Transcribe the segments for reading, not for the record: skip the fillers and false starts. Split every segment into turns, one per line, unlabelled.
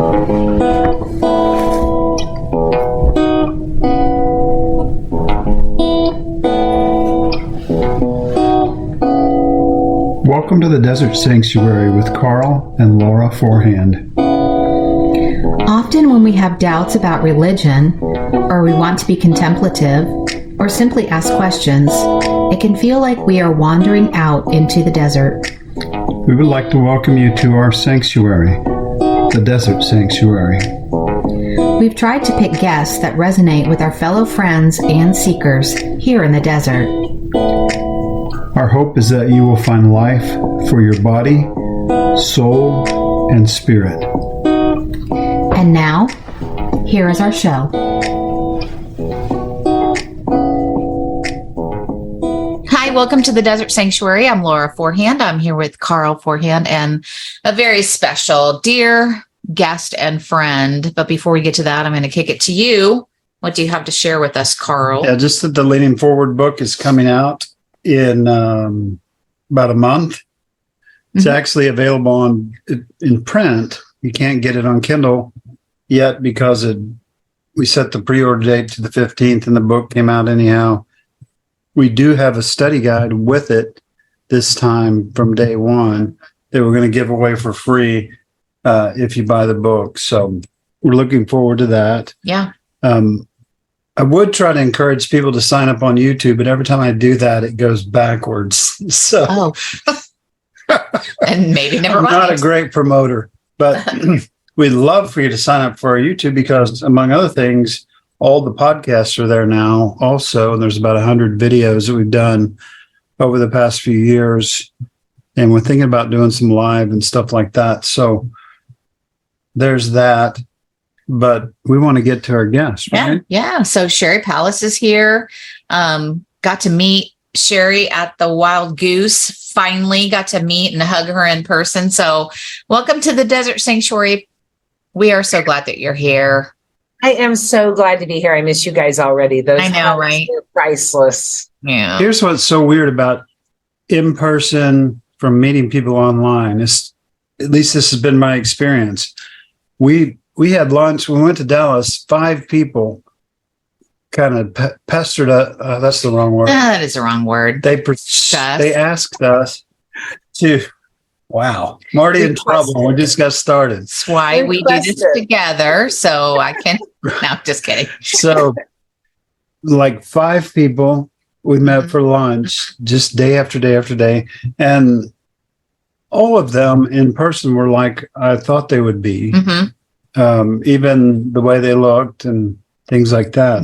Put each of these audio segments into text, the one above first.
Welcome to the Desert Sanctuary with Carl and Laura Forehand.
Often when we have doubts about religion, or we want to be contemplative, or simply ask questions, it can feel like we are wandering out into the desert.
We would like to welcome you to our sanctuary, the Desert Sanctuary.
We've tried to pick guests that resonate with our fellow friends and seekers here in the desert.
Our hope is that you will find life for your body, soul, and spirit.
And now, here is our show. Hi, welcome to the Desert Sanctuary. I'm Laura Forehand. I'm here with Carl Forehand and a very special, dear guest and friend. But before we get to that, I'm going to kick it to you. What do you have to share with us, Carl?
Yeah, just that the Leaning Forward book is coming out in about a month. It's actually available in print. You can't get it on Kindle yet because we set the pre-order date to the 15th and the book came out anyhow. We do have a study guide with it this time from day one that we're going to give away for free if you buy the book. So we're looking forward to that.
Yeah.
I would try to encourage people to sign up on YouTube, but every time I do that, it goes backwards. So,
and maybe never mind.
I'm not a great promoter, but we'd love for you to sign up for our YouTube because, among other things, all the podcasts are there now also. And there's about 100 videos that we've done over the past few years. And we're thinking about doing some live and stuff like that. So there's that. But we want to get to our guest, right?
Yeah. So Sheri Pallas is here. Got to meet Sheri at the Wild Goose. Finally got to meet and hug her in person. So welcome to the Desert Sanctuary. We are so glad that you're here.
I am so glad to be here. I miss you guys already. Those
I know, right?
Are priceless.
Yeah.
Here's what's so weird about in person from meeting people online. Is at least this has been my experience. We had lunch. We went to Dallas. 5 people kind of pestered us. That's the wrong word.
That is the wrong word.
They asked us to. Wow, I'm already in trouble. We just got started.
That's why we do this together. So I can. No, just kidding.
So, like 5 people we met for lunch, just day after day after day, and all of them in person were like I thought they would be. Even the way they looked and things like that.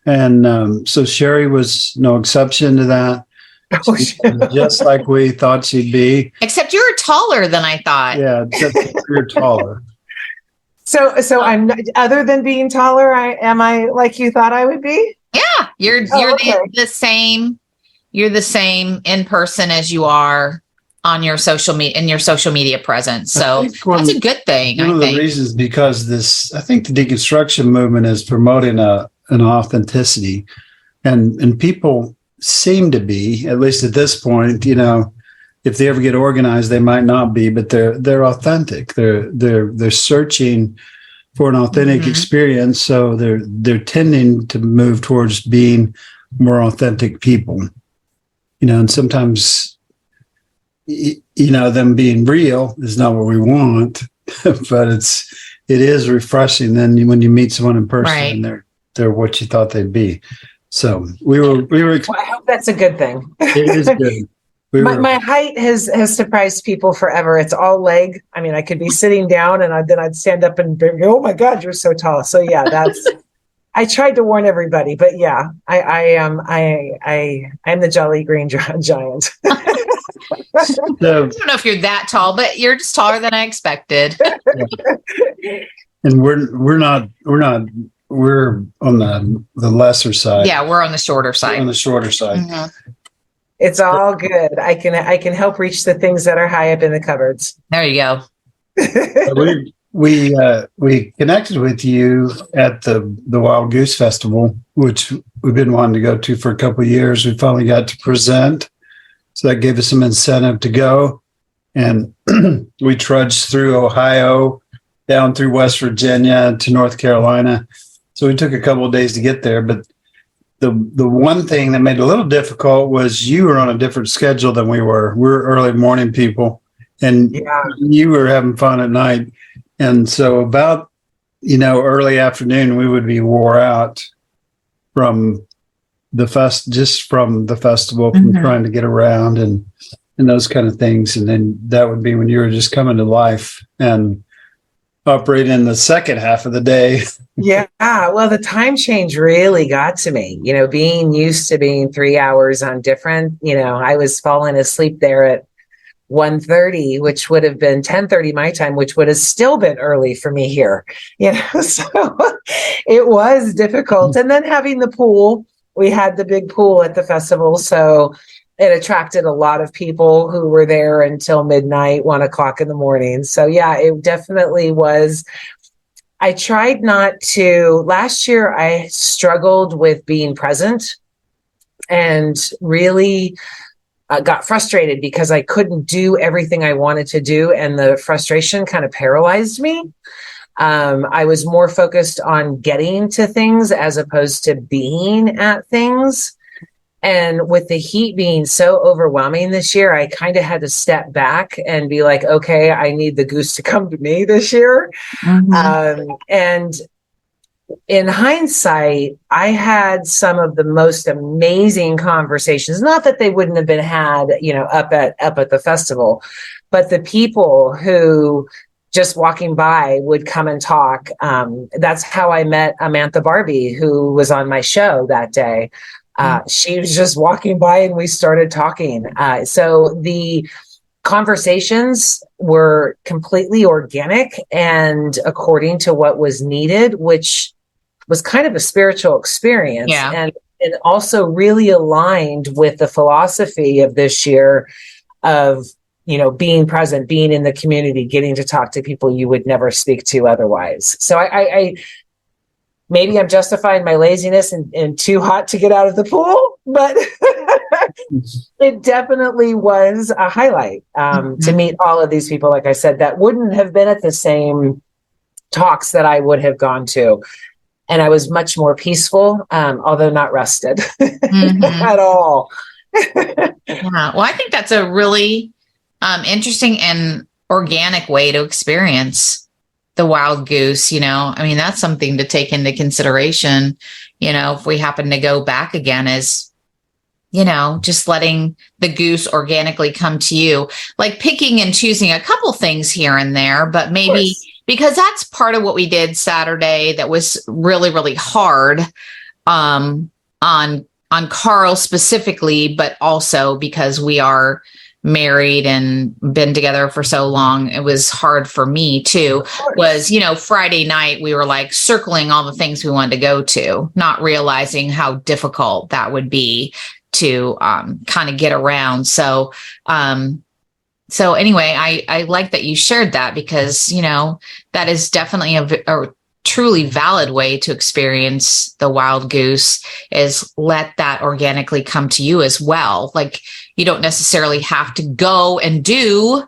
And so Sheri was no exception to that. Just like we thought she'd be.
Except you're taller than I thought.
Yeah, except you're taller.
So I'm other than being taller, am I like you thought I would be?
Yeah, you're the same. You're the same in person as you are on your social media presence. So that's a good thing.
One of the reasons because I think the deconstruction movement is promoting an authenticity, and people seem to be, at least at this point, if they ever get organized, they might not be, but they're authentic. They're searching for an authentic experience. So they're tending to move towards being more authentic people, and sometimes, them being real is not what we want, but it is refreshing then when you meet someone in person and they're what you thought they'd be. So we were. Well,
I hope that's a good thing.
It is good.
My height has surprised people forever. It's all leg. I mean, I could be sitting down and then I'd stand up and go, "Oh my God, you're so tall." So yeah, that's. I tried to warn everybody, but yeah, I am the Jolly Green Giant.
I don't know if you're that tall, but you're just taller than I expected.
And we're not. We're on the lesser side.
Yeah, we're on the shorter side.
We're on the shorter side.
It's all good. I can help reach the things that are high up in the cupboards.
There you go.
We connected with you at the Wild Goose Festival, which we've been wanting to go to for a couple of years. We finally got to present, so that gave us some incentive to go. And we trudged through Ohio down through West Virginia to North Carolina. So we took a couple of days to get there. But the one thing that made it a little difficult was you were on a different schedule than we were. We were early morning people, and you were having fun at night. And so about, early afternoon, we would be wore out from the festival, from trying to get around and those kind of things. And then that would be when you were just coming to life and operate in the second half of the day.
Yeah. Well, the time change really got to me, being used to being 3 hours on different, I was falling asleep there at 1:30, which would have been 10:30 my time, which would have still been early for me here, so it was difficult. And then having the pool, we had the big pool at the festival, so it attracted a lot of people who were there until midnight, 1:00 in the morning. So yeah, it definitely was. I tried not to. Last year, I struggled with being present and really got frustrated because I couldn't do everything I wanted to do. And the frustration kind of paralyzed me. I was more focused on getting to things as opposed to being at things. And with the heat being so overwhelming this year, I kind of had to step back and be like, okay, I need the goose to come to me this year. And in hindsight, I had some of the most amazing conversations. Not that they wouldn't have been had, up at the festival, but the people who just walking by would come and talk. That's how I met Amantha Barbie, who was on my show that day. She was just walking by and we started talking. So the conversations were completely organic and according to what was needed, which was kind of a spiritual experience.
Yeah.
And it also really aligned with the philosophy of this year of, being present, being in the community, getting to talk to people you would never speak to otherwise. So I maybe I'm justifying my laziness and too hot to get out of the pool, but it definitely was a highlight to meet all of these people, like I said, that wouldn't have been at the same talks that I would have gone to. And I was much more peaceful, although not rested at all.
Yeah. Well, I think that's a really interesting and organic way to experience the wild goose. That's something to take into consideration, if we happen to go back again, is, just letting the goose organically come to you, like picking and choosing a couple things here and there, but maybe because that's part of what we did Saturday that was really, really hard on Carl specifically, but also because we are married and been together for so long, it was hard for me too. Was, Friday night, we were like circling all the things we wanted to go to, not realizing how difficult that would be to kind of get around. So anyway, I like that you shared that because, that is definitely a truly valid way to experience the wild goose, is let that organically come to you as well. Like, you don't necessarily have to go and do,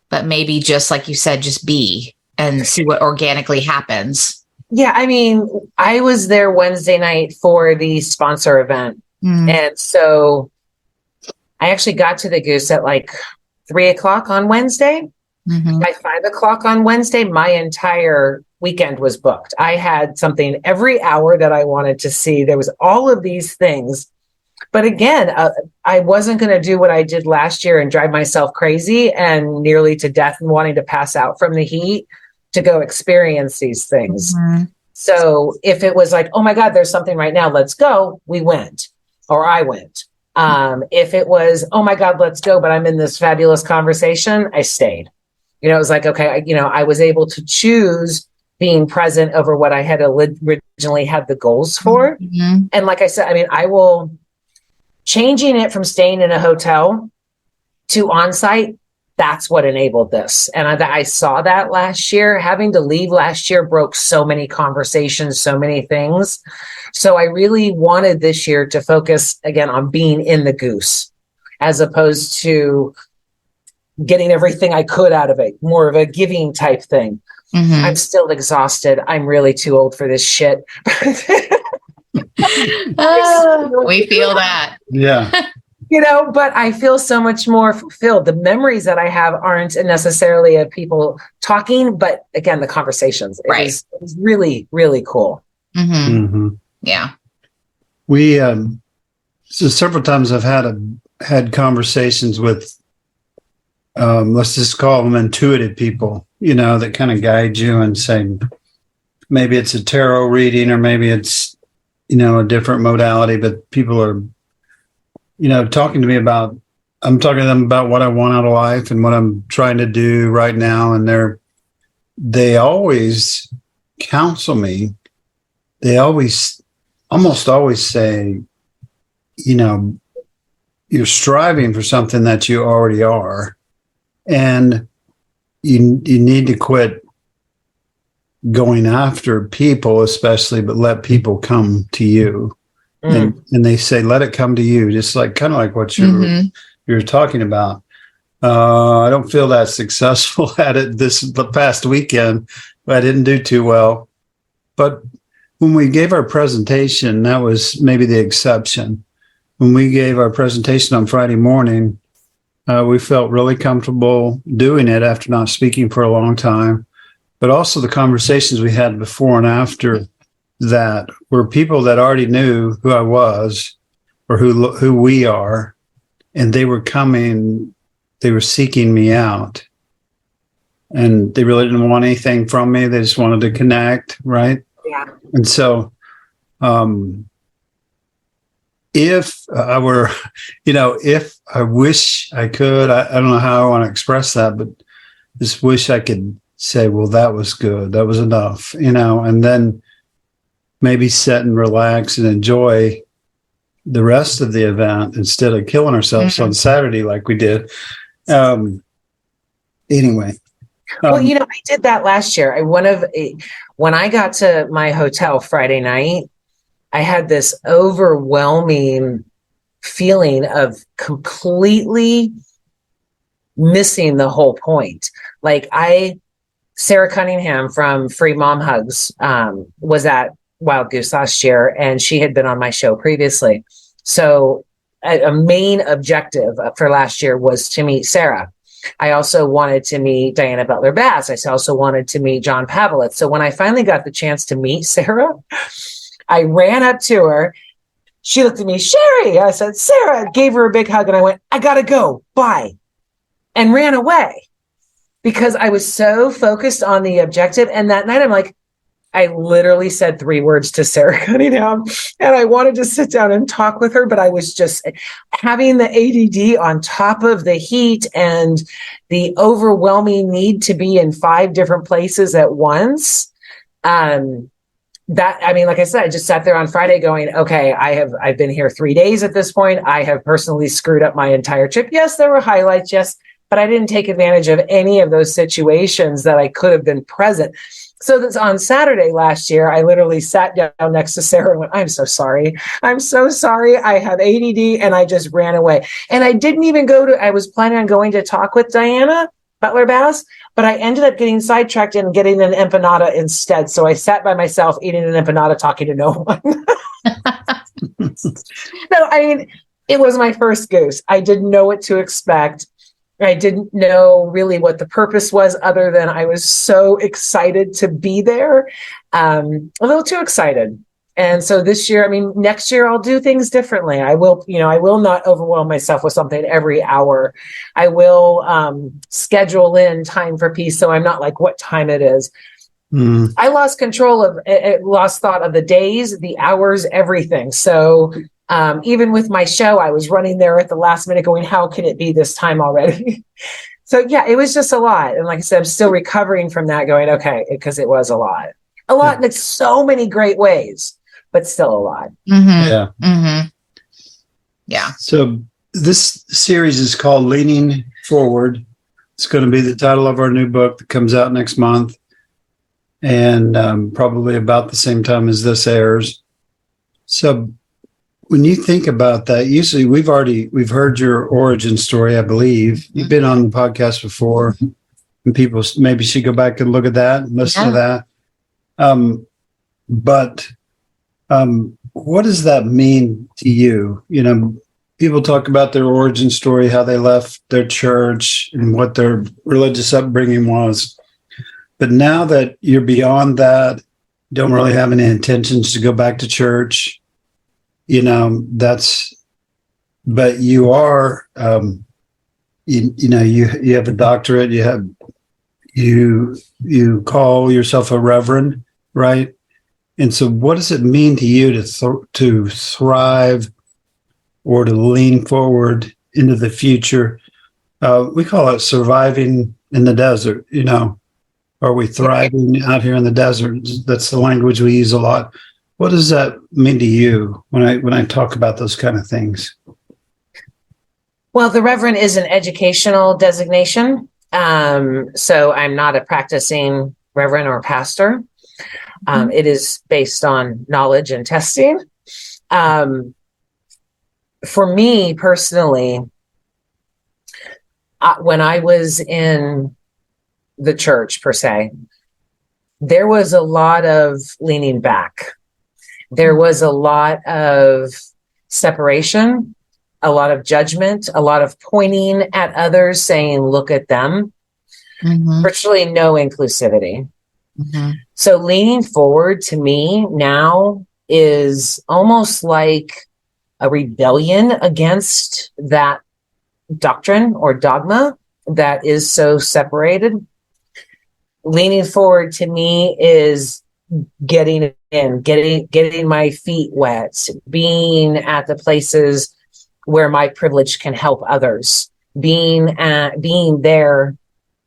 but maybe just like you said, just be and see what organically happens.
Yeah. I was there Wednesday night for the sponsor event. And so I actually got to the goose at like 3:00 on Wednesday. By 5:00 on Wednesday, my entire weekend was booked. I had something every hour that I wanted to see. There was all of these things. But again, I wasn't going to do what I did last year and drive myself crazy and nearly to death and wanting to pass out from the heat to go experience these things. So if it was like, oh my God, there's something right now, let's go, we went, or I went. If it was, oh my God, let's go, but I'm in this fabulous conversation, I stayed. It was like, okay, I was able to choose being present over what I had originally had the goals for. And like I said, I will, changing it from staying in a hotel to on-site, that's what enabled this. And I saw that last year. Having to leave last year broke so many conversations, so many things. So I really wanted this year to focus again on being in the goose, as opposed to getting everything I could out of it, more of a giving type thing. I'm still exhausted. I'm really too old for this shit.
We feel that.
Yeah.
But I feel so much more fulfilled. The memories that I have aren't necessarily of people talking, but again, the conversations.
Right.
It was really, really cool.
Yeah.
We, so several times I've had conversations with, let's just call them intuitive people, that kind of guide you and say, maybe it's a tarot reading or maybe it's, a different modality, but people are, talking to me about, I'm talking to them about what I want out of life and what I'm trying to do right now. And they always counsel me. They almost always say, you're striving for something that you already are. And you need to quit going after people, especially, but let people come to you. And they say, let it come to you, just like kind of like what you're talking about. I don't feel that successful at it the past weekend. I didn't do too well. But when we gave our presentation, that was maybe the exception. When we gave our presentation on Friday morning, we felt really comfortable doing it after not speaking for a long time. But also the conversations we had before and after that were people that already knew who I was or who we are, and they were seeking me out. And they really didn't want anything from me. They just wanted to connect, right?
Yeah.
And so if I were, if I wish I could, I don't know how I want to express that, but just wish I could say, well, that was good. That was enough, and then maybe sit and relax and enjoy the rest of the event instead of killing ourselves on Saturday like we did. Anyway.
Well, I did that last year. When I got to my hotel Friday night, I had this overwhelming feeling of completely missing the whole point. Like Sarah Cunningham from Free Mom Hugs was at Wild Goose last year, and she had been on my show previously. So a main objective for last year was to meet Sarah. I also wanted to meet Diana Butler-Bass. I also wanted to meet John Pavlitz. So when I finally got the chance to meet Sarah, I ran up to her. She looked at me, Sheri. I said, Sarah, gave her a big hug, and I went, I gotta go, bye, and ran away because I was so focused on the objective. And that night I'm like, I literally said 3 words to Sarah Cunningham, and I wanted to sit down and talk with her, but I was just having the ADD on top of the heat and the overwhelming need to be in 5 different places at once. Like I said, I just sat there on Friday going, okay, I've been here 3 days at this point. I have personally screwed up my entire trip. Yes, there were highlights. Yes, but I didn't take advantage of any of those situations that I could have been present. So that's on Saturday last year, I literally sat down next to Sarah and went, I'm so sorry. I'm so sorry. I have ADD, and I just ran away. And I didn't even I was planning on going to talk with Diana Butler-Bass, but I ended up getting sidetracked and getting an empanada instead. So I sat by myself eating an empanada, talking to no one. No, it was my first goose. I didn't know what to expect. I didn't know really what the purpose was, other than I was so excited to be there, a little too excited. And so this year, next year I'll do things differently. I will not overwhelm myself with something every hour. I will schedule in time for peace, so I'm not like what time it is. I lost lost thought of the days, the hours, everything. So even with my show, I was running there at the last minute going, how can it be this time already? So yeah, it was just a lot. And like I said, I'm still recovering from that going, okay, because it was a lot in like so many great ways, but still a lot.
Yeah.
Yeah.
So this series is called Leaning Forward. It's going to be the title of our new book that comes out next month, and probably about the same time as this airs. So when you think about that, usually we've heard your origin story, I believe. You've been on the podcast before. and people maybe should go back and look at that and listen to that. But what does that mean to you? You know, people talk about their origin story, how they left their church and what their religious upbringing was. But now that you're beyond that, don't really have any intentions to go back to church, you know, but you are, you know, you have a doctorate, you call yourself a reverend, right? And so what does it mean to you to thrive or to lean forward into the future? We call it surviving in the desert, you know. Are we thriving out here in the desert? That's the language we use a lot. What does that mean to you when I talk about those kind of things?
Well, the Reverend is an educational designation. So I'm not a practicing Reverend or pastor. It is based on knowledge and testing. For me personally, when I was in the church per se, there was a lot of leaning back. There was a lot of separation, a lot of judgment, a lot of pointing at others, saying, look at them. Virtually no inclusivity. So leaning forward to me now is almost like a rebellion against that doctrine or dogma that is so separated. Leaning forward to me is getting my feet wet, being at the places where my privilege can help others, being there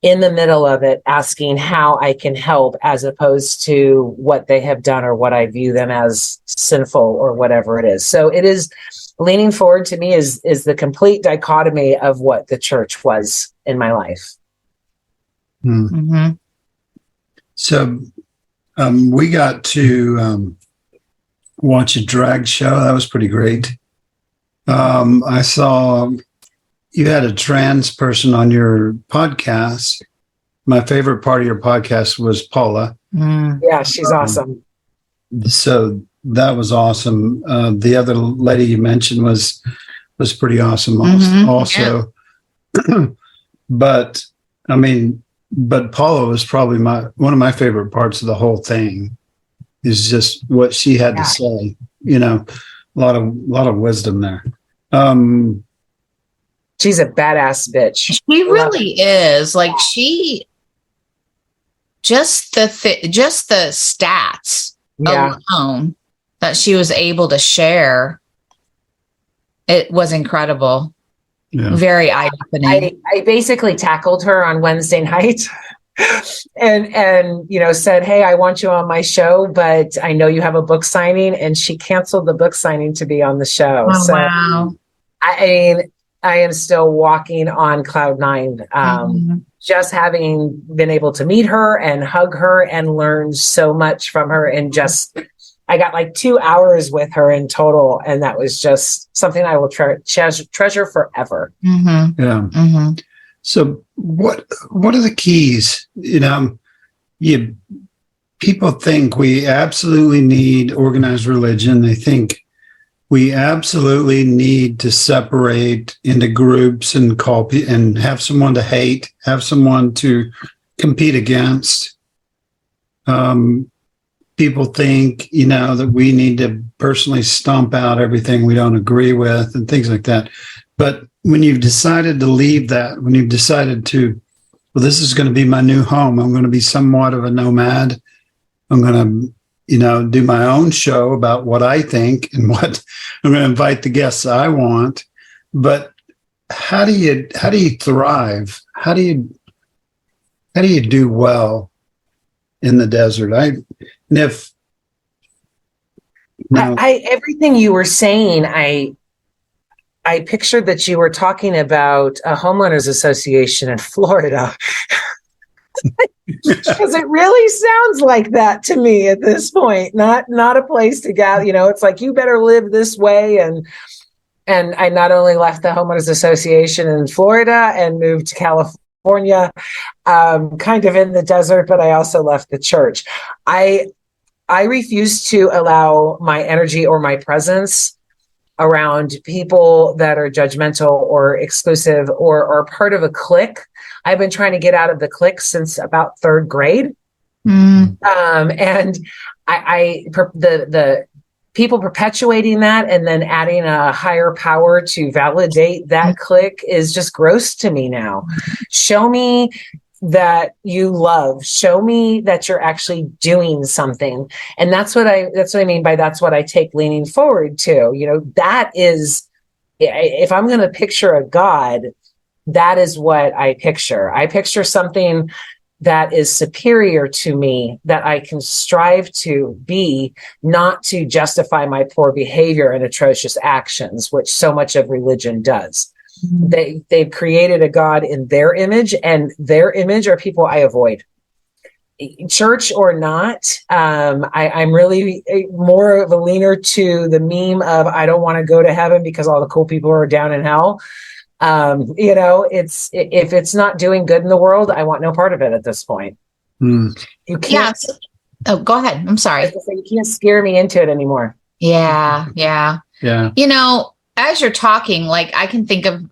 in the middle of it, asking how I can help, as opposed to what they have done or what I view them as sinful or whatever it is. So it is leaning forward to me is the complete dichotomy of what the church was in my life.
So we got to watch a drag show. That was pretty great. I saw you had a trans person on your podcast. My favorite part of your podcast was Paula.
Yeah, she's awesome.
So that was awesome. The other lady you mentioned was pretty awesome also. But I mean, but Paula was probably one of my favorite parts of the whole thing is just what she had to say, you know, a lot of wisdom there.
She's a badass bitch.
She really is. Like she, just the stats alone that she was able to share, it was incredible. Yeah. Very eye-opening.
I basically tackled her on Wednesday night and you know, said, hey, I want you on my show, but I know you have a book signing, and she canceled the book signing to be on the show.
Oh, so wow.
I mean, I am still walking on cloud nine. Just having been able to meet her and hug her and learn so much from her, and I got like 2 hours with her in total, and that was just something I will treasure forever.
Yeah. So what are the keys? You know, people think we absolutely need organized religion. They think we absolutely need to separate into groups and and have someone to hate, have someone to compete against. People think, you know, that we need to personally stomp out everything we don't agree with and things like that. But when you've decided to leave that, when you've decided to, well, this is going to be my new home, I'm going to be somewhat of a nomad. I'm going to, you know, do my own show about what I think and what I'm going to invite the guests I want. But how do you thrive? How do you do well in the desert?
Everything you were saying, I pictured that you were talking about a homeowners association in Florida. Because it really sounds like that to me at this point. Not a place to gather. You know, it's like, you better live this way. And I not only left the homeowners association in Florida and moved to California California, kind of in the desert, but I also left the church. I refuse to allow my energy or my presence around people that are judgmental or exclusive or are part of a clique. I've been trying to get out of the clique since about third grade. And the people perpetuating that and then adding a higher power to validate that clique is just gross to me now. Show me that you love. Show me that you're actually doing something. And that's what I mean by that's what I take leaning forward to. You know, that is, if I'm going to picture a God, that is what I picture. I picture something that is superior to me, that I can strive to be, not to justify my poor behavior and atrocious actions, which so much of religion does. They've created a God in their image, and their image are people I avoid. Church or not, I'm really more of a leaner to the meme of I don't want to go to heaven because all the cool people are down in hell. You know, if it's not doing good in the world, I want no part of it at this point. You can't.
Yeah. Oh, go ahead. I'm sorry.
You can't scare me into it anymore.
Yeah. You know, as you're talking, like I can think of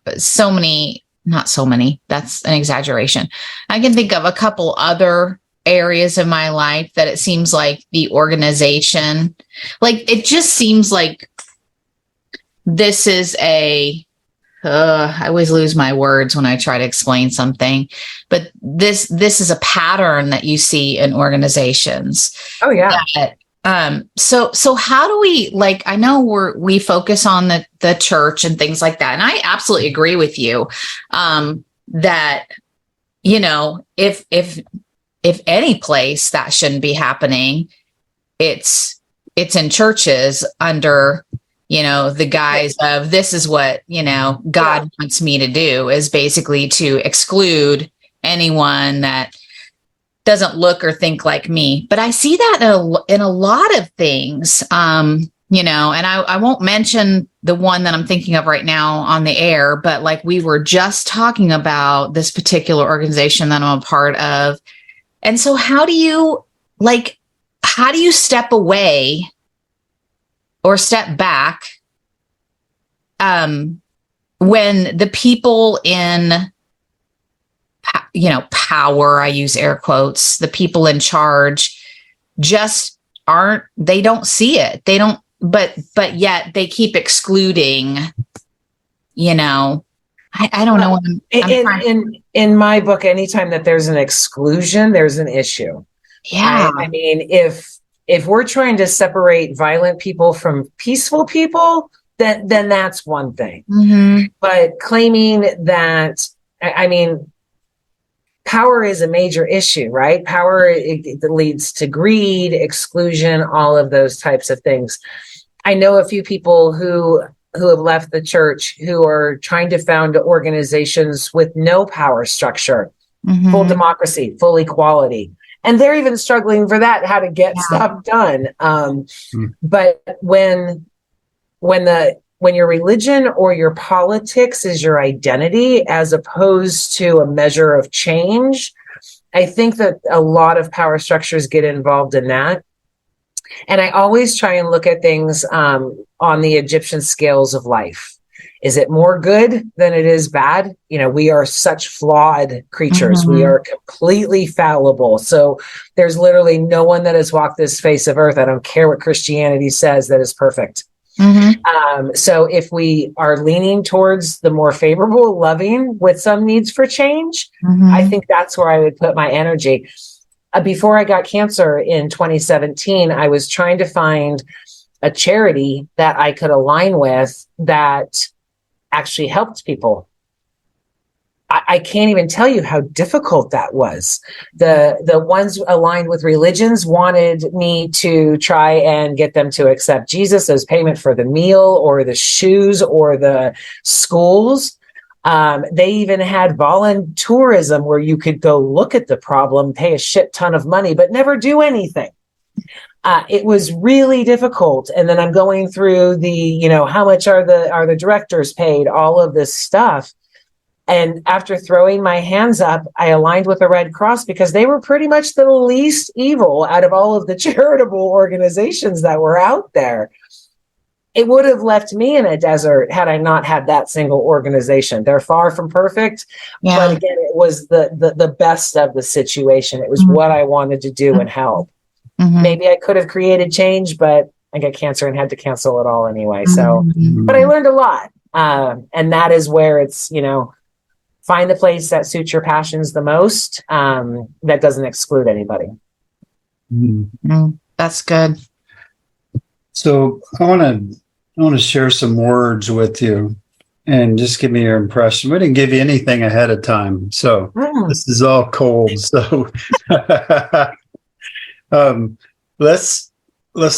not so many, that's an exaggeration. I can think of a couple other areas of my life that it seems like the organization, like it just seems like this is I always lose my words when I try to explain something, but this is a pattern that you see in organizations.
Oh yeah.
So how do we, like, I know we focus on the church and things like that. And I absolutely agree with you, that, you know, if any place that shouldn't be happening, it's in churches under, you know, the guise of this is what, you know, God wants me to do, is basically to exclude anyone that doesn't look or think like me. But I see that in a lot of things, you know, and I won't mention the one that I'm thinking of right now on the air, but like we were just talking about this particular organization that I'm a part of. And so how do you step away or step back when the people in, you know, power, I use air quotes, the people in charge just they don't see it. They don't, but yet they keep excluding, you know, I don't know.
In my book, anytime that there's an exclusion, there's an issue.
Yeah.
I mean, if we're trying to separate violent people from peaceful people, then that's one thing. But claiming that, I mean, power is a major issue, right? Power it leads to greed, exclusion, all of those types of things. I know a few people who have left the church who are trying to found organizations with no power structure, full democracy, full equality. And they're even struggling for that, how to get stuff done. But when your religion or your politics is your identity, as opposed to a measure of change, I think that a lot of power structures get involved in that. And I always try and look at things on the Egyptian scales of life. Is it more good than it is bad? You know, we are such flawed creatures. We are completely fallible. So there's literally no one that has walked this face of earth, I don't care what Christianity says, that is perfect. So if we are leaning towards the more favorable, loving with some needs for change, I think that's where I would put my energy. Before I got cancer in 2017, I was trying to find a charity that I could align with that actually helped people. I can't even tell you how difficult that was. The ones aligned with religions wanted me to try and get them to accept Jesus as payment for the meal or the shoes or the schools. They even had volunteerism where you could go look at the problem, pay a shit ton of money, but never do anything. It was really difficult. And then I'm going through the, you know, how much are the directors paid, all of this stuff. And after throwing my hands up, I aligned with the Red Cross because they were pretty much the least evil out of all of the charitable organizations that were out there. It would have left me in a desert had I not had that single organization. They're far from perfect, but again, it was the best of the situation. It was what I wanted to do and help. Maybe I could have created change, but I got cancer and had to cancel it all anyway. So, but I learned a lot. And that is where it's, find the place that suits your passions the most. That doesn't exclude anybody.
That's good.
So I want to share some words with you and just give me your impression. We didn't give you anything ahead of time, so this is all cold. So let's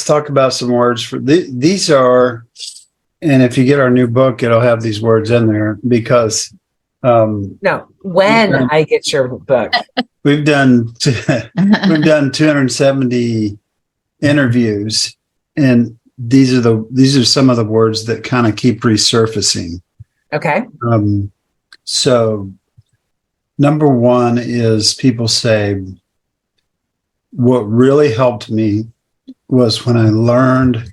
talk about some words for these are, and if you get our new book, it'll have these words in there because
I get your book.
We've done 270 interviews, and these are some of the words that kind of keep resurfacing.
Okay.
So number one is people say, what really helped me was when I learned,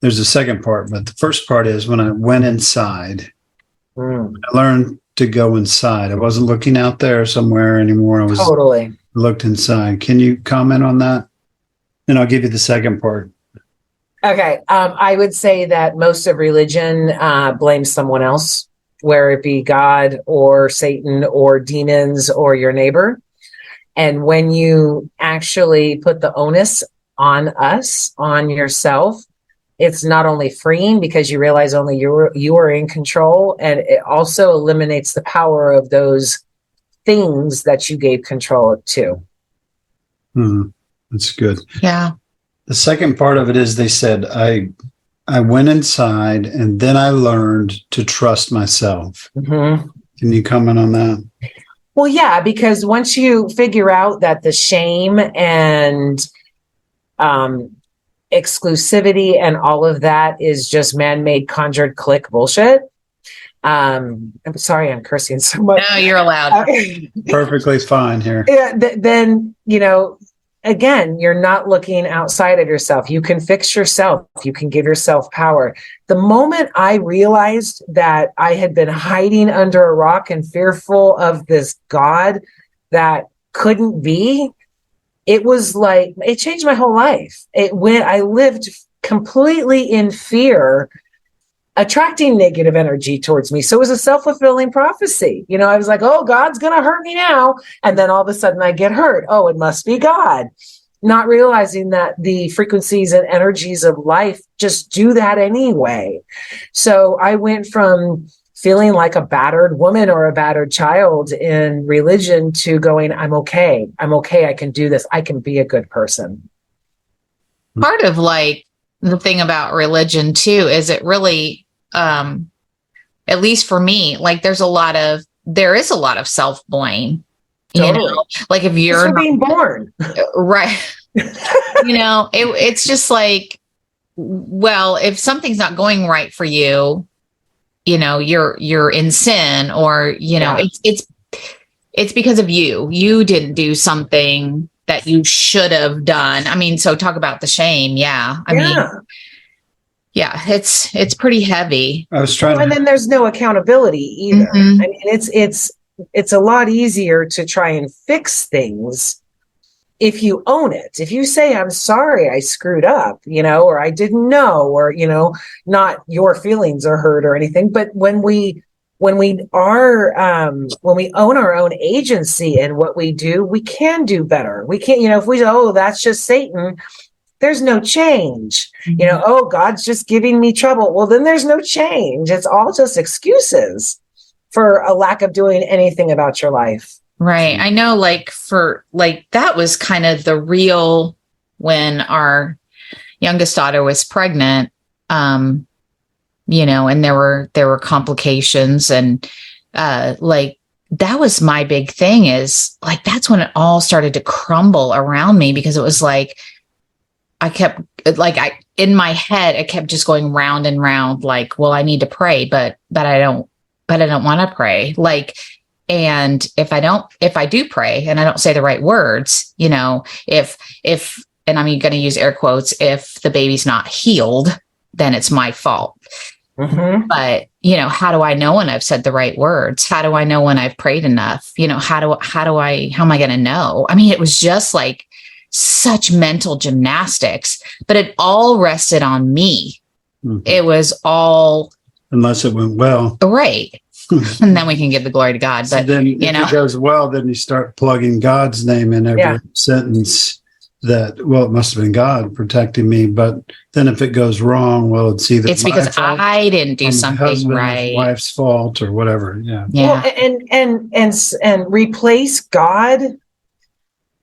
there's a second part, but the first part is when I went inside. I learned to go inside. I wasn't looking out there somewhere anymore. I was
totally
looked inside. Can you comment on that? And I'll give you the second part.
Okay. I would say that most of religion blames someone else, whether it be God or Satan or demons or your neighbor. And when you actually put the onus on us, on yourself, it's not only freeing because you realize only you are in control, and it also eliminates the power of those things that you gave control to.
That's good.
Yeah.
The second part of it is they said, I went inside and then I learned to trust myself. Can you comment on that?
Well, yeah, because once you figure out that the shame and exclusivity and all of that is just man-made, conjured click bullshit. I'm sorry I'm cursing so much.
No, you're allowed.
Perfectly fine here.
Yeah, then, again, you're not looking outside of yourself. You can fix yourself. You can give yourself power. The moment I realized that I had been hiding under a rock and fearful of this God that couldn't be, it was like, it changed my whole life. I lived completely in fear, attracting negative energy towards me. So it was a self-fulfilling prophecy. I was like, oh, God's going to hurt me now. And then all of a sudden I get hurt. Oh, it must be God. Not realizing that the frequencies and energies of life just do that anyway. So I went from feeling like a battered woman or a battered child in religion to going, I'm okay. I can do this. I can be a good person.
Part of the thing about religion too, is it really, at least for me, there is a lot of self-blame,
Totally.
If you're
being born.
Right. It's just well, if something's not going right for you, you're in sin, or it's because of you didn't do something that you should have done. I mean, so talk about the shame. Yeah. I mean, it's pretty heavy.
I was trying
and then there's no accountability either. I mean, it's a lot easier to try and fix things if you own it. If you say, I'm sorry, I screwed up, or I didn't know, or, not your feelings are hurt or anything. But when we own our own agency in what we do, we can do better. We can't, if we say, oh, that's just Satan, there's no change. Oh, God's just giving me trouble. Well, then there's no change. It's all just excuses for a lack of doing anything about your life.
Right. I know, that was kind of the real, when our youngest daughter was pregnant, and there were complications, and that was my big thing, is that's when it all started to crumble around me, because it was I kept in my head, I kept just going round and round, well, I need to pray, but I don't but I don't want to pray. Like, and if I do pray and I don't say the right words, if, and I'm going to use air quotes, if the baby's not healed, then it's my fault.
Mm-hmm.
But, how do I know when I've said the right words? How do I know when I've prayed enough? How am I going to know? I mean, it was just like such mental gymnastics, but it all rested on me. Mm-hmm. It was all,
unless it went well.
Right. And then we can give the glory to God.
So
but
then if it goes well, then you start plugging God's name in every sentence that, well, it must have been God protecting me. But then if it goes wrong, well, it's either
it's because I didn't do something right,
wife's fault or whatever. Yeah.
Well, and replace God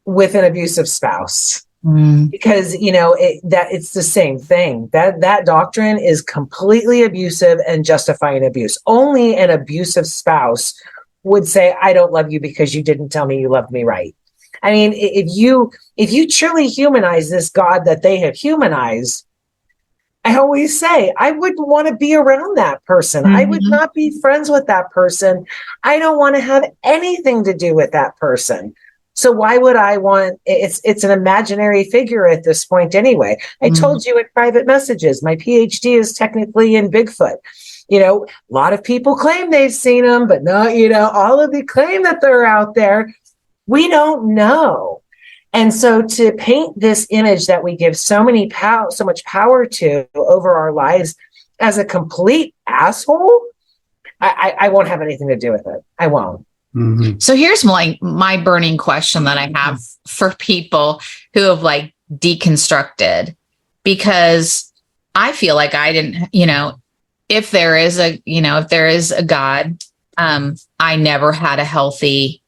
with an abusive spouse. Because it's the same thing. That doctrine is completely abusive and justifying abuse. Only an abusive spouse would say, I don't love you because you didn't tell me you loved me right. I mean, if you truly humanize this God that they have humanized, I always say I wouldn't want to be around that person. Mm-hmm. I would not be friends with that person. I don't want to have anything to do with that person. So why would I want, it's an imaginary figure at this point anyway. I told you in private messages, my PhD is technically in Bigfoot. A lot of people claim they've seen them, but no, all of the claim that they're out there. We don't know. And so to paint this image that we give so much power to over our lives as a complete asshole, I won't have anything to do with it. I won't.
Mm-hmm. So here's my burning question that I have for people who have deconstructed, because I feel like I didn't, if there is a God, I never had a healthy,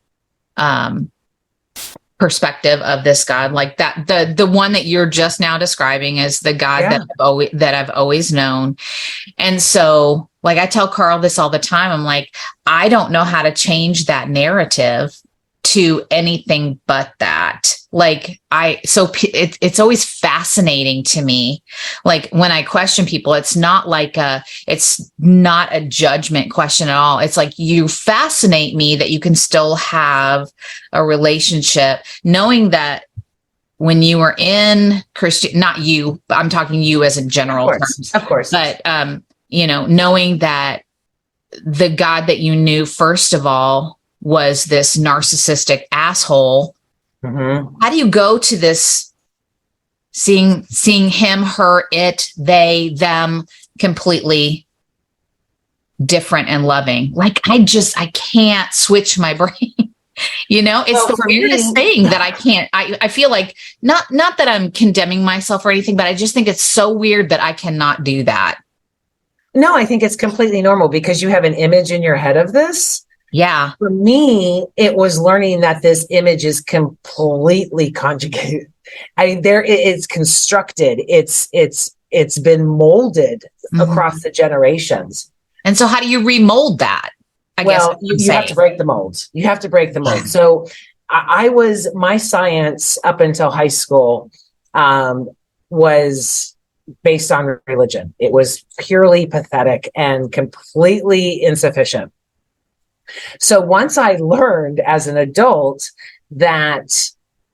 perspective of this God, like that. The one that you're just now describing is the God that I've always known. And so, I tell Carl this all the time. I'm like, I don't know how to change that narrative to anything but that. It's always fascinating to me. When I question people, it's not a judgment question at all. It's you fascinate me that you can still have a relationship, knowing that when you were in Christian, not you, but I'm talking you as in general terms.
Of course.
But, knowing that the God that you knew, first of all, was this narcissistic asshole. Mm-hmm. How do you go to this seeing him, her, it, they, them completely different and loving? I can't switch my brain. It's the weirdest thing that I can't, I feel like not that I'm condemning myself or anything, but I just think it's so weird that I cannot do that.
No, I think it's completely normal because you have an image in your head of this.
Yeah.
For me, it was learning that this image is completely conjugated. I mean, it's constructed. It's been molded across the generations.
And so how do you remold that? I guess
you have to break the molds. You have to break the mold. So my science up until high school was based on religion. It was purely pathetic and completely insufficient. So once I learned as an adult that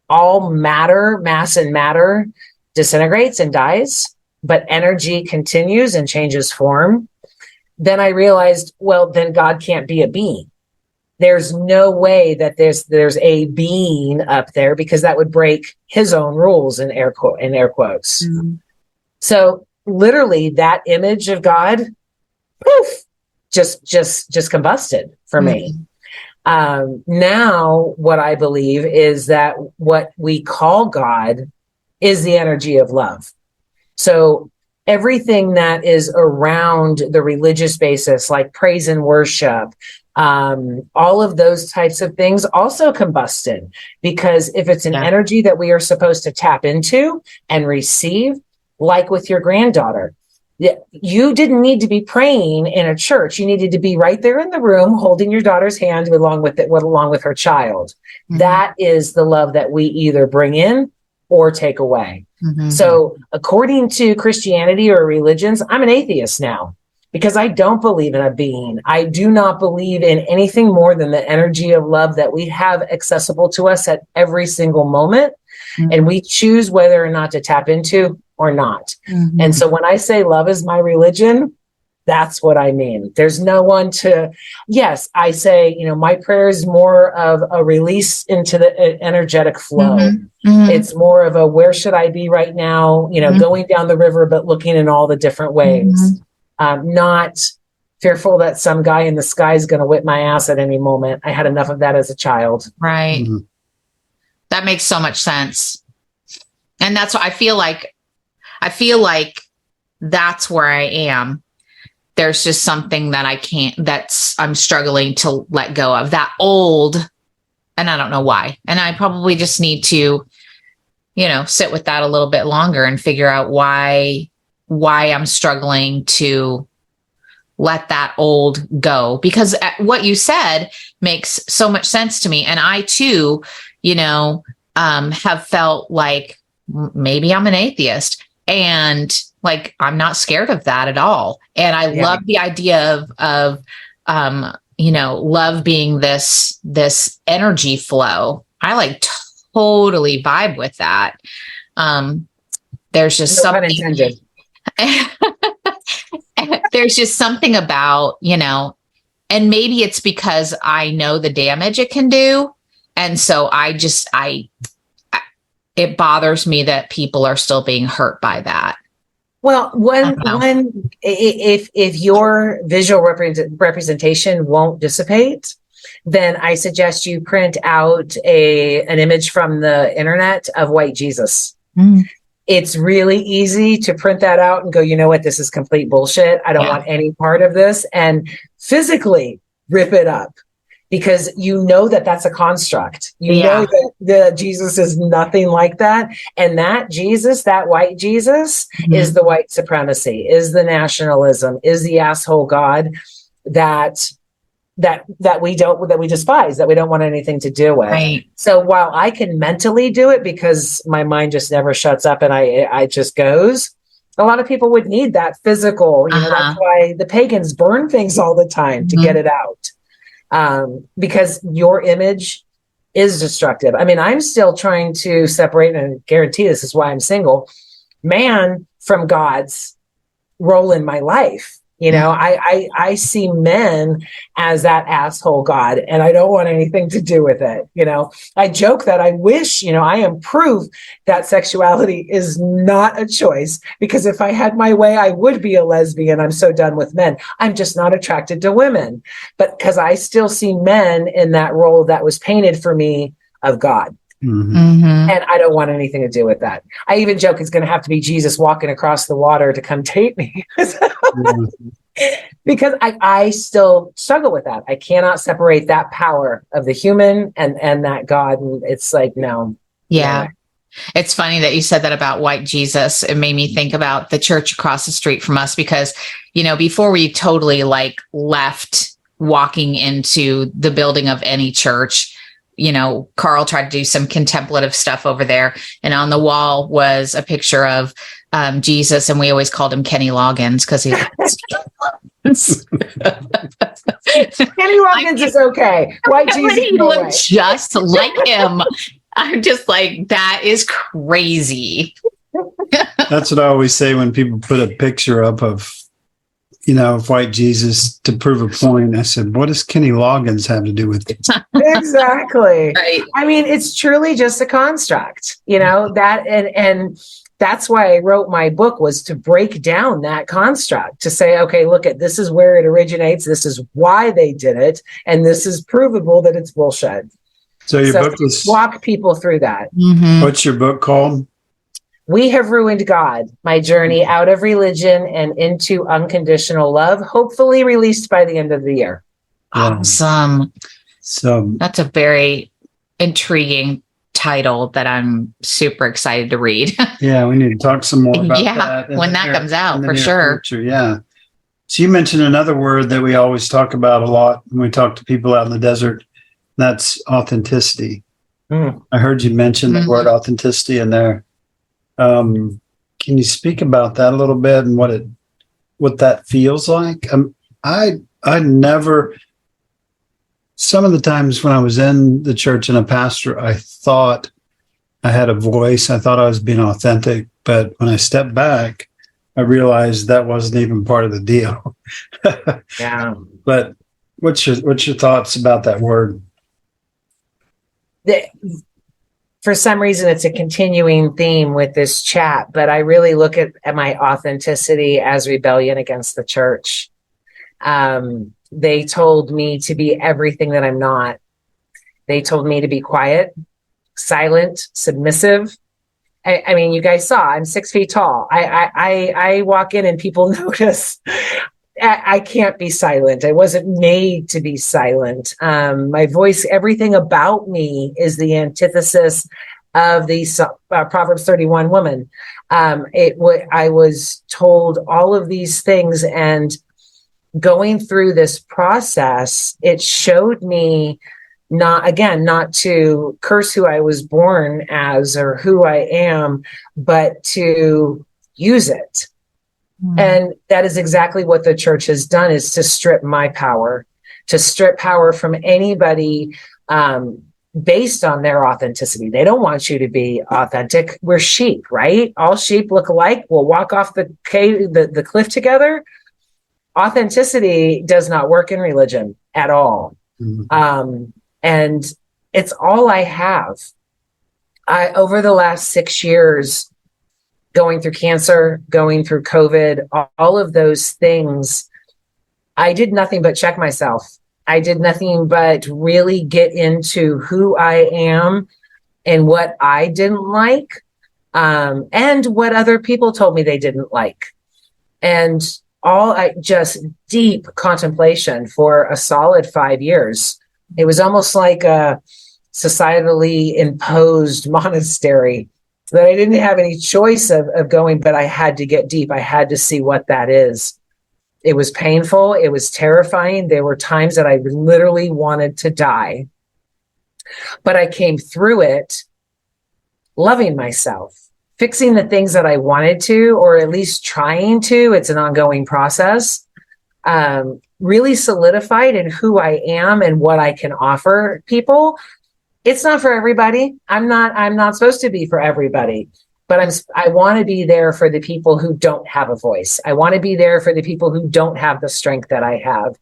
all mass and matter disintegrates and dies, but energy continues and changes form, then I realized, then God can't be a being. There's no way that there's a being up there, because that would break his own rules in air quotes. Mm-hmm. So literally that image of God, poof, just combusted for me. Now what I believe is that what we call God is the energy of love. So everything that is around the religious basis, like praise and worship, all of those types of things also combusted, because if it's an energy that we are supposed to tap into and receive, like with your granddaughter, you didn't need to be praying in a church. You needed to be right there in the room, holding your daughter's hand along with her child. Mm-hmm. That is the love that we either bring in or take away. Mm-hmm. So according to Christianity or religions, I'm an atheist now. because I don't believe in a being. I do not believe in anything more than the energy of love that we have accessible to us at every single moment. Mm-hmm. And we choose whether or not to tap into or not. Mm-hmm. And so when I say love is my religion, that's what I mean. There's no one to, yes, I say, my prayer is more of a release into the energetic flow. Mm-hmm. Mm-hmm. It's more of a, where should I be right now? Mm-hmm. Going down the river, but looking in all the different ways. Mm-hmm. Not fearful that some guy in the sky is going to whip my ass at any moment. I had enough of that as a child.
Right. Mm-hmm. That makes so much sense. And that's what I feel like that's where I am. There's just something that I'm struggling to let go of, that old, and I don't know why. And I probably just need to, sit with that a little bit longer and figure out why I'm struggling to let that old go, because what you said makes so much sense to me. And I too, have felt like maybe I'm an atheist, and like, I'm not scared of that at all. And I love the idea of love being this energy flow. I like totally vibe with that. There's just something, there's just something about, and maybe it's because I know the damage it can do. And so it bothers me that people are still being hurt by that.
Well, if your visual representation won't dissipate, then I suggest you print out an image from the internet of white Jesus. Mm. It's really easy to print that out and go, you know what, this is complete bullshit. I don't want any part of this, and physically rip it up. Because that's a construct. You know that Jesus is nothing like that. And that Jesus, that white Jesus, mm-hmm. is the white supremacy, is the nationalism, is the asshole God that we despise, that we don't want anything to do with. Right. So while I can mentally do it because my mind just never shuts up and I just goes, a lot of people would need that physical. That's why the pagans burn things all the time to get it out. Because your image is destructive. I mean, I'm still trying to separate, and I guarantee this is why I'm single, man from God's role in my life. I see men as that asshole God, and I don't want anything to do with it. I joke that I wish, I am proof that sexuality is not a choice, because if I had my way, I would be a lesbian. I'm so done with men. I'm just not attracted to women, but because I still see men in that role that was painted for me of God. Mm-hmm. Mm-hmm. And I don't want anything to do with that. I even joke it's going to have to be Jesus walking across the water to come take me. Because I still struggle with that. I cannot separate that power of the human and that God. And it's like, no.
Yeah. It's funny that you said that about white Jesus. It made me think about the church across the street from us, because, before we totally left walking into the building of any church, Carl tried to do some contemplative stuff over there. And on the wall was a picture of Jesus. And we always called him Kenny Loggins because he
Kenny Loggins is okay. White Jesus,
he looked just like him. I'm just like, that is crazy.
That's what I always say when people put a picture up of white Jesus to prove a point. I said, what does Kenny Loggins have to do with it?
Exactly. Right. I mean, it's truly just a construct, that, and that's why I wrote my book, was to break down that construct, to say, okay, look this is where it originates. This is why they did it. And this is provable that it's bullshit.
So your book is,
walk people through that.
Mm-hmm.
What's your book called?
We Have Ruined God, My Journey Out of Religion and Into Unconditional Love, hopefully released by the end of the year.
Awesome.
So
that's a very intriguing title that I'm super excited to read.
Yeah, we need to talk some more about that.
When that comes out, for sure.
Future, yeah. So you mentioned another word that we always talk about a lot when we talk to people out in the desert. That's authenticity. Mm. I heard you mention the word authenticity in there. Can you speak about that a little bit and what what that feels like. I never. Some of the times when I was in the church and a pastor, I thought I had a voice. I thought I was being authentic, but when I stepped back, I realized that wasn't even part of the deal.
Yeah.
But what's your thoughts about that word?
For some reason, it's a continuing theme with this chat, but I really look at my authenticity as rebellion against the church. They told me to be everything that I'm not. They told me to be quiet, silent, submissive. I mean, you guys saw I'm 6 feet tall. I walk in and people notice. I can't be silent. I wasn't made to be silent. My voice, everything about me is the antithesis of the Proverbs 31 woman. I was told all of these things, and going through this process, it showed me not to curse who I was born as or who I am, but to use it. And that is exactly what the church has done, is to strip my power, to strip power from anybody based on their authenticity. They don't want you to be authentic. We're sheep, right? All sheep look alike. We'll walk off the cliff together. Authenticity does not work in religion at all. And it's all I have. Over the last 6 years, going through cancer, going through COVID, all of those things, I did nothing but check myself. I did nothing but really get into who I am and what I didn't like, and what other people told me they didn't like. And just deep contemplation for a solid 5 years. It was almost like a societally imposed monastery that I didn't have any choice of going, but I had to get deep. I had to see what that is. It was painful. It was terrifying. There were times that I literally wanted to die, but I came through it loving myself, fixing the things that I wanted to, or at least trying to. It's an ongoing process. Really solidified in who I am and what I can offer people. It's not for everybody. I'm not supposed to be for everybody, but I want to be there for the people who don't have a voice. I want to be there for the people who don't have the strength that I have,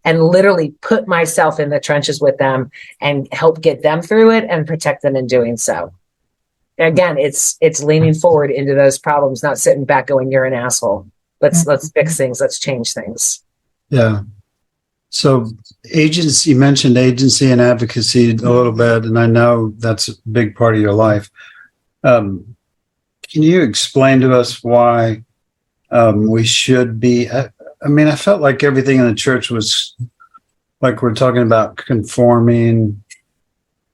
and literally put myself in the trenches with them and help get them through it and protect them in doing so. Again, it's leaning forward into those problems, not sitting back going, "You're an asshole." Let's fix things. Let's change things.
Yeah. So agency, you mentioned agency and advocacy a little bit, and I know that's a big part of your life. Can you explain to us why we should be, I mean, I felt like everything in the church was like, we're talking about conforming,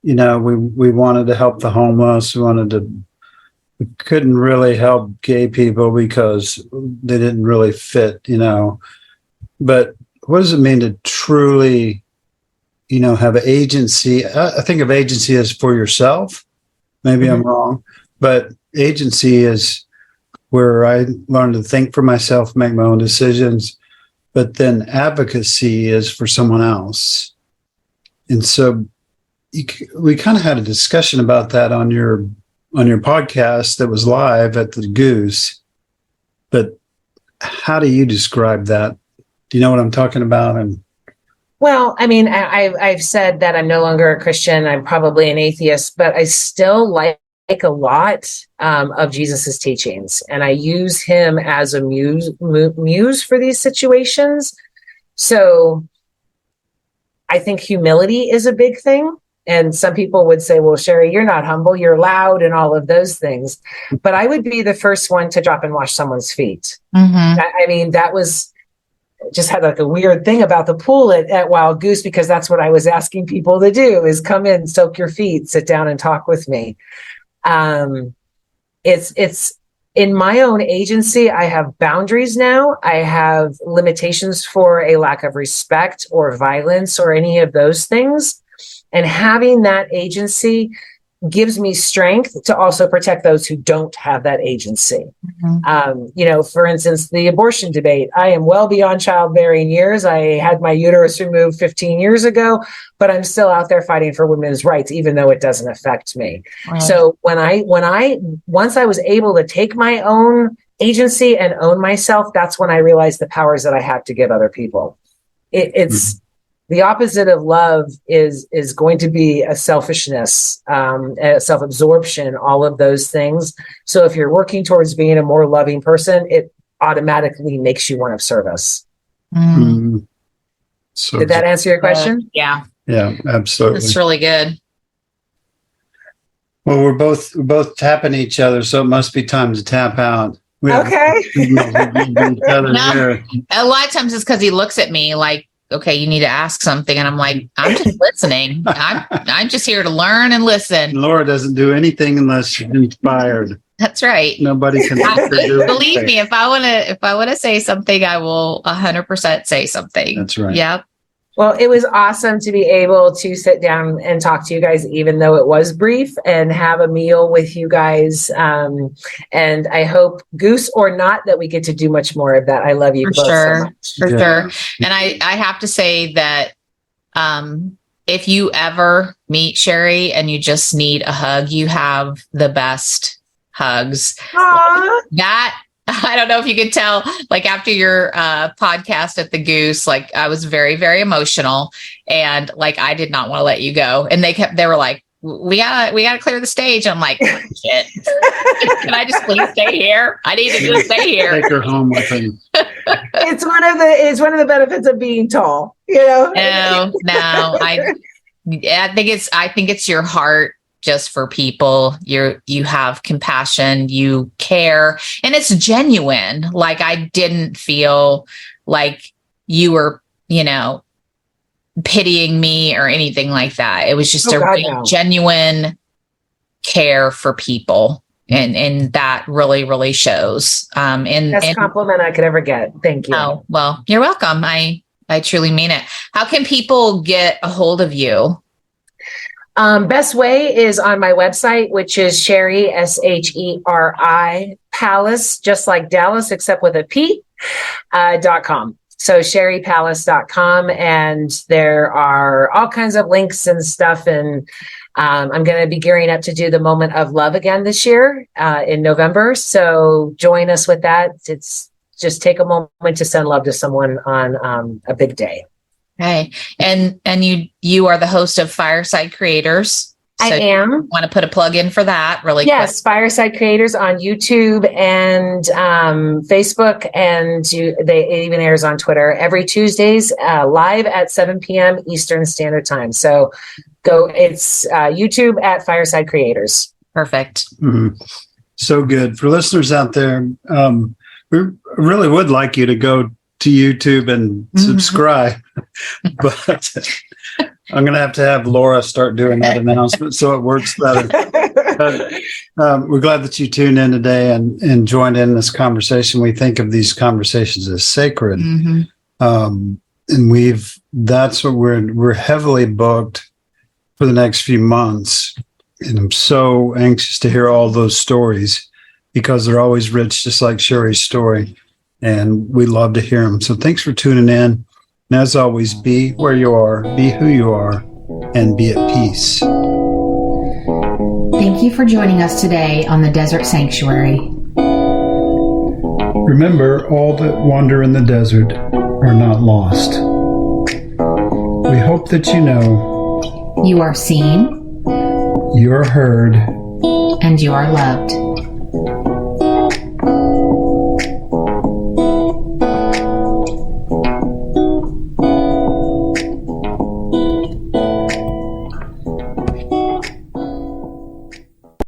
we wanted to help the homeless. We couldn't really help gay people because they didn't really fit, but what does it mean to truly, have agency? I think of agency as for yourself. Maybe I'm wrong, but agency is where I learn to think for myself, make my own decisions. But then advocacy is for someone else. And so we kind of had a discussion about that on your podcast that was live at the Goose. But how do you describe that? Do you know what I'm talking about?
Well, I mean, I've said that I'm no longer a Christian. I'm probably an atheist, but I still like a lot of Jesus's teachings, and I use him as a muse for these situations. So I think humility is a big thing. And some people would say, well, Sheri, you're not humble, you're loud and all of those things. But I would be the first one to drop and wash someone's feet. I mean, that was just had like a weird thing about the pool at Wild Goose, because that's what I was asking people to do, is come in, soak your feet, sit down and talk with me. It's in my own agency. I have boundaries now. I have limitations for a lack of respect or violence or any of those things. And having that agency gives me strength to also protect those who don't have that agency. For instance, the abortion debate. I am well beyond childbearing years. I had my uterus removed 15 years ago, but I'm still out there fighting for women's rights, even though it doesn't affect me. Right. So once I was able to take my own agency and own myself, that's when I realized the powers that I have to give other people. It's the opposite of love is going to be a selfishness, a self-absorption, all of those things. So if you're working towards being a more loving person, it automatically makes you one of service. So did that answer your question?
Yeah.
Yeah, absolutely.
That's really good.
Well, we're both tapping each other, so it must be time to tap out.
Okay. A lot of times it's because he looks at me like, okay, you need to ask something. And I'm like, I'm just listening. I'm just here to learn and listen.
Laura doesn't do anything unless she's inspired.
That's right.
Nobody can
do believe me, if I want to say something, I will 100% say something.
That's right.
Yep.
Well, it was awesome to be able to sit down and talk to you guys, even though it was brief, and have a meal with you guys. And I hope, Goose or not, that we get to do much more of that. I love you both so much.
For sure. And I have to say that if you ever meet Sheri and you just need a hug, you have the best hugs. That I don't know if you could tell, like after your podcast at the Goose, like I was very, very emotional, and like I did not want to let you go. And they were like, we gotta clear the stage. I'm like, shit. Can I just please stay here? I need to just stay here.
Take her home with him.
It's one of the benefits of being tall, No.
I think it's your heart. Just for people, you have compassion, you care, and it's genuine. Like I didn't feel like you were, pitying me or anything like that. It was just genuine care for people, and that really, really shows.
Best compliment I could ever get. Thank you.
Oh, well, you're welcome. I truly mean it. How can people get a hold of you?
Best way is on my website, which is Sheri, Sheri Pallas, just like Dallas, except with a P, .com. So SheriPallas.com, and there are all kinds of links and stuff. And I'm going to be gearing up to do the Moment of Love again this year in November. So join us with that. It's just take a moment to send love to someone on a big day.
Okay. And you are the host of Fireside Creators. So
I am.
Want to put a plug in for that really quick?
Yes, Fireside Creators on YouTube and Facebook, and it even airs on Twitter every Tuesdays live at 7 p.m. Eastern Standard Time. So it's YouTube at Fireside Creators.
Perfect.
Mm-hmm. So good. For listeners out there, we really would like you to go to YouTube and subscribe, but I'm going to have Laura start doing that announcement so it works better. But, we're glad that you tuned in today and joined in this conversation. We think of these conversations as sacred. And that's what we're heavily booked for the next few months. And I'm so anxious to hear all those stories because they're always rich, just like Sheri's story. And we love to hear them. So thanks for tuning in. And as always, be where you are, be who you are, and be at peace.
Thank you for joining us today on the Desert Sanctuary.
Remember, all that wander in the desert are not lost. We hope that you know
you are seen,
you are heard,
and you are loved.